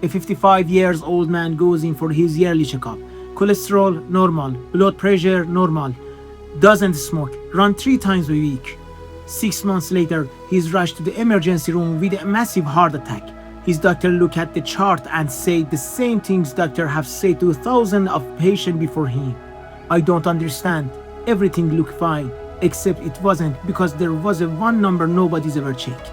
A 55 years old man goes in for his yearly checkup. Cholesterol normal, blood pressure normal, doesn't smoke, run 3 times a week. 6 months later, he's rushed to the emergency room with a massive heart attack. His doctor look at the chart and say the same things doctor have said to thousands of patients before him. I don't understand. Everything looked fine, except it wasn't, because there was a one number nobody's ever checked.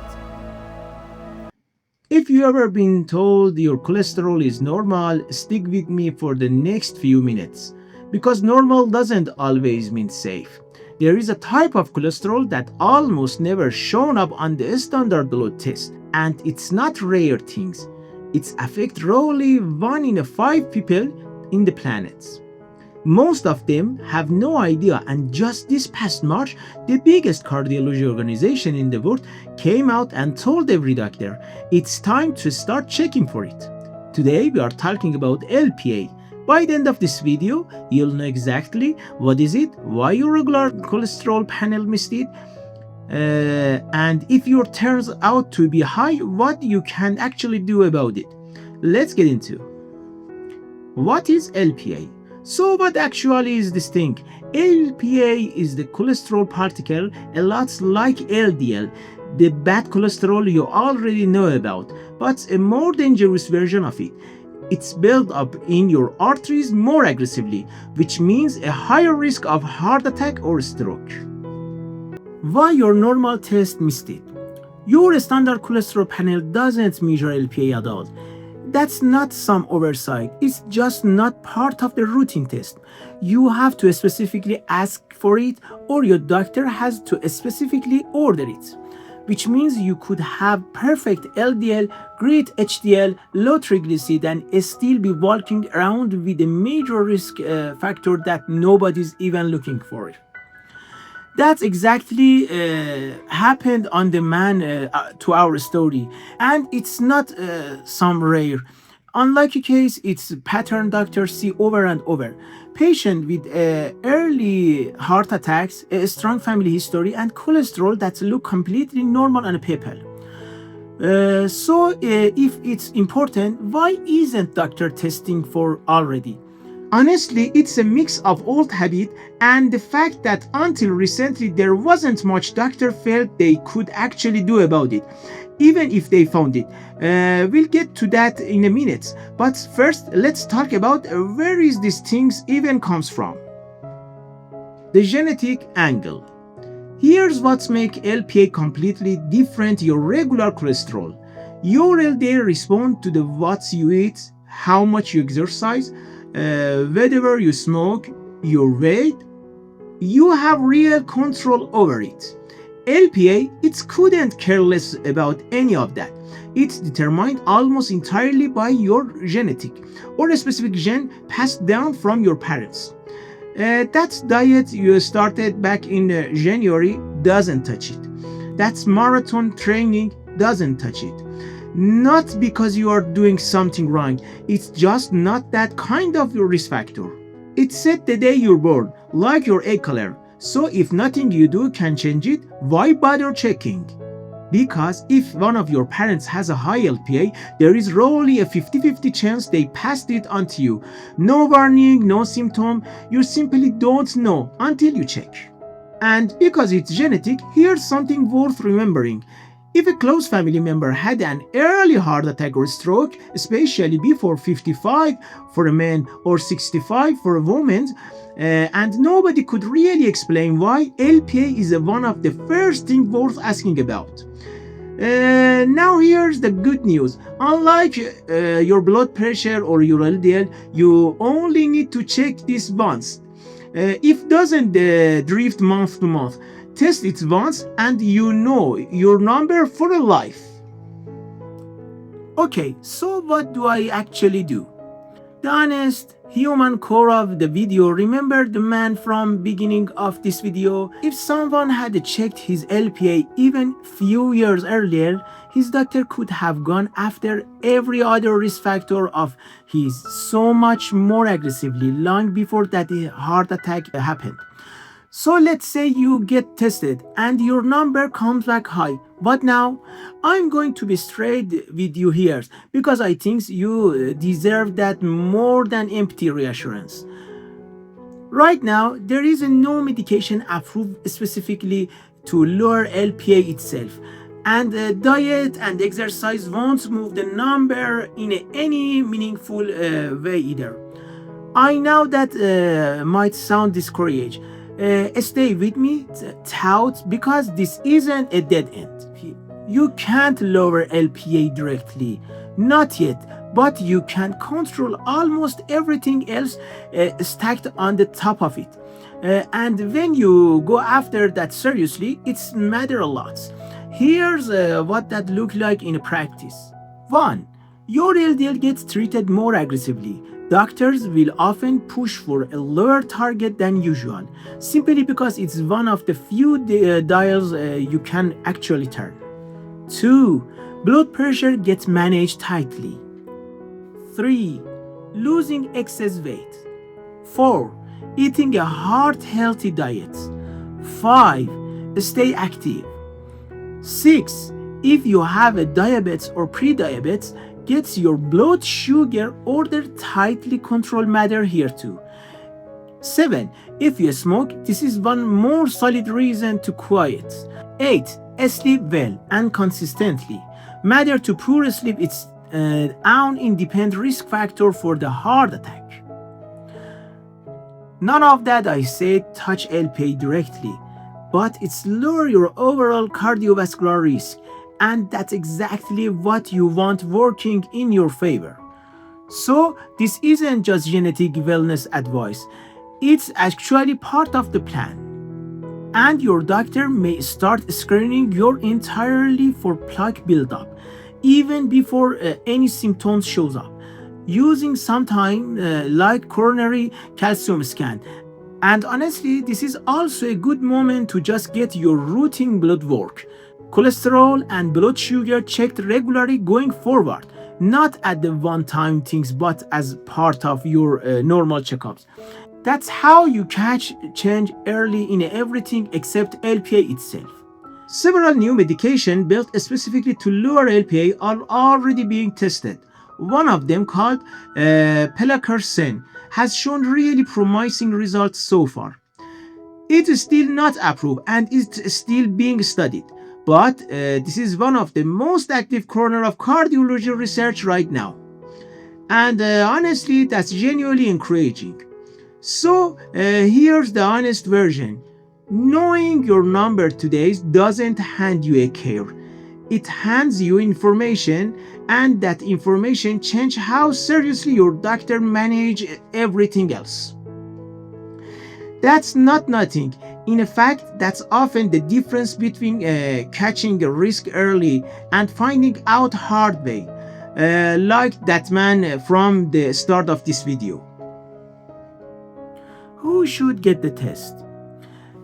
If you ever been told your cholesterol is normal, stick with me for the next few minutes, because normal doesn't always mean safe. There is a type of cholesterol that almost never shown up on the standard blood test, and it's not rare things. It affects roughly 1 in 5 people in the planet. Most of them have no idea, and just this past March, the biggest cardiology organization in the world came out and told every doctor, it's time to start checking for it. Today we are talking about LPA. By the end of this video, you'll know exactly what is it, why your regular cholesterol panel missed it, and if your turns out to be high, what you can actually do about it. Let's get into what is LPA. So what actually is this thing? LPA is the cholesterol particle, a lot like LDL, the bad cholesterol you already know about, but a more dangerous version of it. It's built up in your arteries more aggressively, which means a higher risk of heart attack or stroke. Why your normal test missed it? Your standard cholesterol panel doesn't measure LPA at all. That's not some oversight, it's just not part of the routine test. You have to specifically ask for it, or your doctor has to specifically order it. Which means you could have perfect LDL, great HDL, low triglyceride, and still be walking around with a major risk factor that nobody's even looking for. That's exactly happened on the man to our story, and it's not some rare. Unlucky case, it's a pattern doctors see over and over. Patient with early heart attacks, a strong family history, and cholesterol that look completely normal on people. So if it's important, why isn't doctor testing for already? Honestly, it's a mix of old habit and the fact that until recently there wasn't much doctor felt they could actually do about it, even if they found it. We'll get to that in a minute, but first let's talk about where is these things even comes from. The genetic angle. Here's what makes LPA completely different your regular cholesterol. Your LDL responds to the what you eat, how much you exercise, whether you smoke, your weight. You have real control over it. LPA, it couldn't care less about any of that. It's determined almost entirely by your genetic or a specific gene passed down from your parents. That diet you started back in January doesn't touch it. That's marathon training doesn't touch it. Not because you are doing something wrong, it's just not that kind of your risk factor. It's set the day you're born, like your egg color. So if nothing you do can change it, why bother checking? Because if one of your parents has a high LPA, there is roughly a 50-50 chance they passed it on to you. No warning, no symptom, you simply don't know until you check. And because it's genetic, here's something worth remembering. If a close family member had an early heart attack or stroke, especially before 55 for a man or 65 for a woman, and nobody could really explain why, LPA is one of the first things worth asking about. Now here's the good news. Unlike your blood pressure or your LDL, you only need to check this once. If doesn't drift month to month, test it once and you know your number for life. Okay, so what do I actually do? The honest human core of the video, remember the man from beginning of this video? If someone had checked his LPA even few years earlier, his doctor could have gone after every other risk factor of his so much more aggressively long before that heart attack happened. So let's say you get tested and your number comes back high. But now, I'm going to be straight with you here because I think you deserve that more than empty reassurance. Right now, there is no medication approved specifically to lower LPA itself, and diet and exercise won't move the number in any meaningful way either. I know that might sound discouraged. Stay with me, tout, because this isn't a dead end. You can't lower LPA directly, not yet, but you can control almost everything else stacked on the top of it. And when you go after that seriously, it's matter a lot. Here's what that look like in practice. 1. Your LDL gets treated more aggressively. Doctors will often push for a lower target than usual, simply because it's one of the few dials you can actually turn. 2. Blood pressure gets managed tightly. 3. Losing excess weight. 4. Eating a heart-healthy diet. 5. Stay active. 6. If you have a diabetes or pre-diabetes, gets your blood sugar order tightly controlled matter here too. 7. If you smoke, this is one more solid reason to quit. 8. Sleep well and consistently. Matter to poor sleep, it's an independent risk factor for the heart attack. None of that I said touch LPA directly, but it's lower your overall cardiovascular risk, and that's exactly what you want working in your favor. So this isn't just genetic wellness advice, it's actually part of the plan. And your doctor may start screening you entirely for plaque buildup, even before any symptoms shows up, using sometime like coronary calcium scan. And honestly, this is also a good moment to just get your routine blood work, cholesterol and blood sugar checked regularly going forward, not at the one-time things, but as part of your normal checkups. That's how you catch change early in everything except LPA itself. Several new medications built specifically to lower LPA are already being tested. One of them, called pelacarsen, has shown really promising results so far. It is still not approved and is still being studied, but this is one of the most active corners of cardiology research right now. And honestly, that's genuinely encouraging. So here's the honest version. Knowing your number today doesn't hand you a care. It hands you information, and that information changes how seriously your doctor manages everything else. That's not nothing. In fact, that's often the difference between catching a risk early and finding out hard way, like that man from the start of this video. Who should get the test?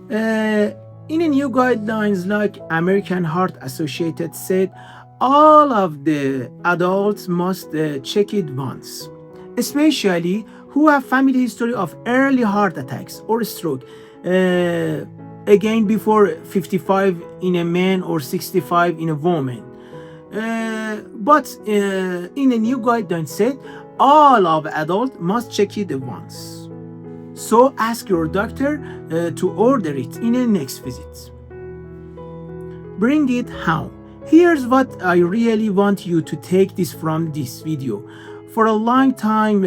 In a new guidelines like American Heart Associated said, all of the adults must check it once, especially who have family history of early heart attacks or stroke. Again, before 55 in a man or 65 in a woman. But in a new guideline said, all of adults must check it once. So ask your doctor to order it in a next visit. Bring it how? Here's what I really want you to take this from this video. For a long time,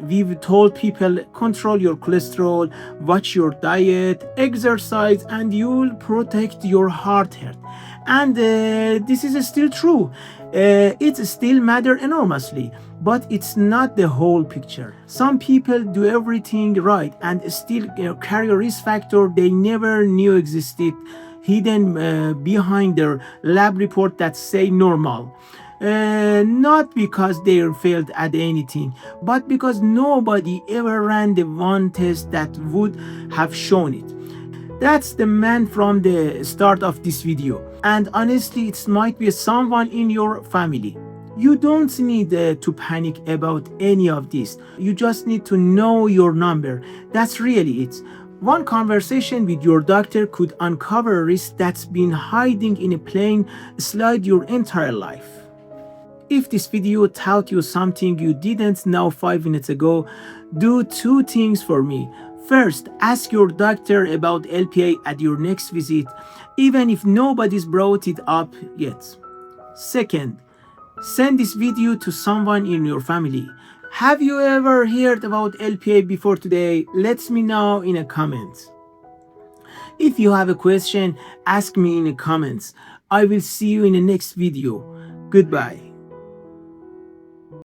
we've told people control your cholesterol, watch your diet, exercise, and you'll protect your heart health. And this is still true. It still matters enormously, but it's not the whole picture. Some people do everything right and still carry a risk factor they never knew existed, hidden behind their lab report that say normal. Not because they failed at anything, but because nobody ever ran the one test that would have shown it. That's the man from the start of this video, and honestly it might be someone in your family. You don't need to panic about any of this. You just need to know your number. That's really it. One conversation with your doctor could uncover a risk that's been hiding in a plain slide your entire life. If this video taught you something you didn't know 5 minutes ago, do two things for me. First, ask your doctor about LPA at your next visit, even if nobody's brought it up yet. Second, send this video to someone in your family. Have you ever heard about LPA before today? Let me know in a comment. If you have a question, ask me in the comments. I will see you in the next video. Goodbye.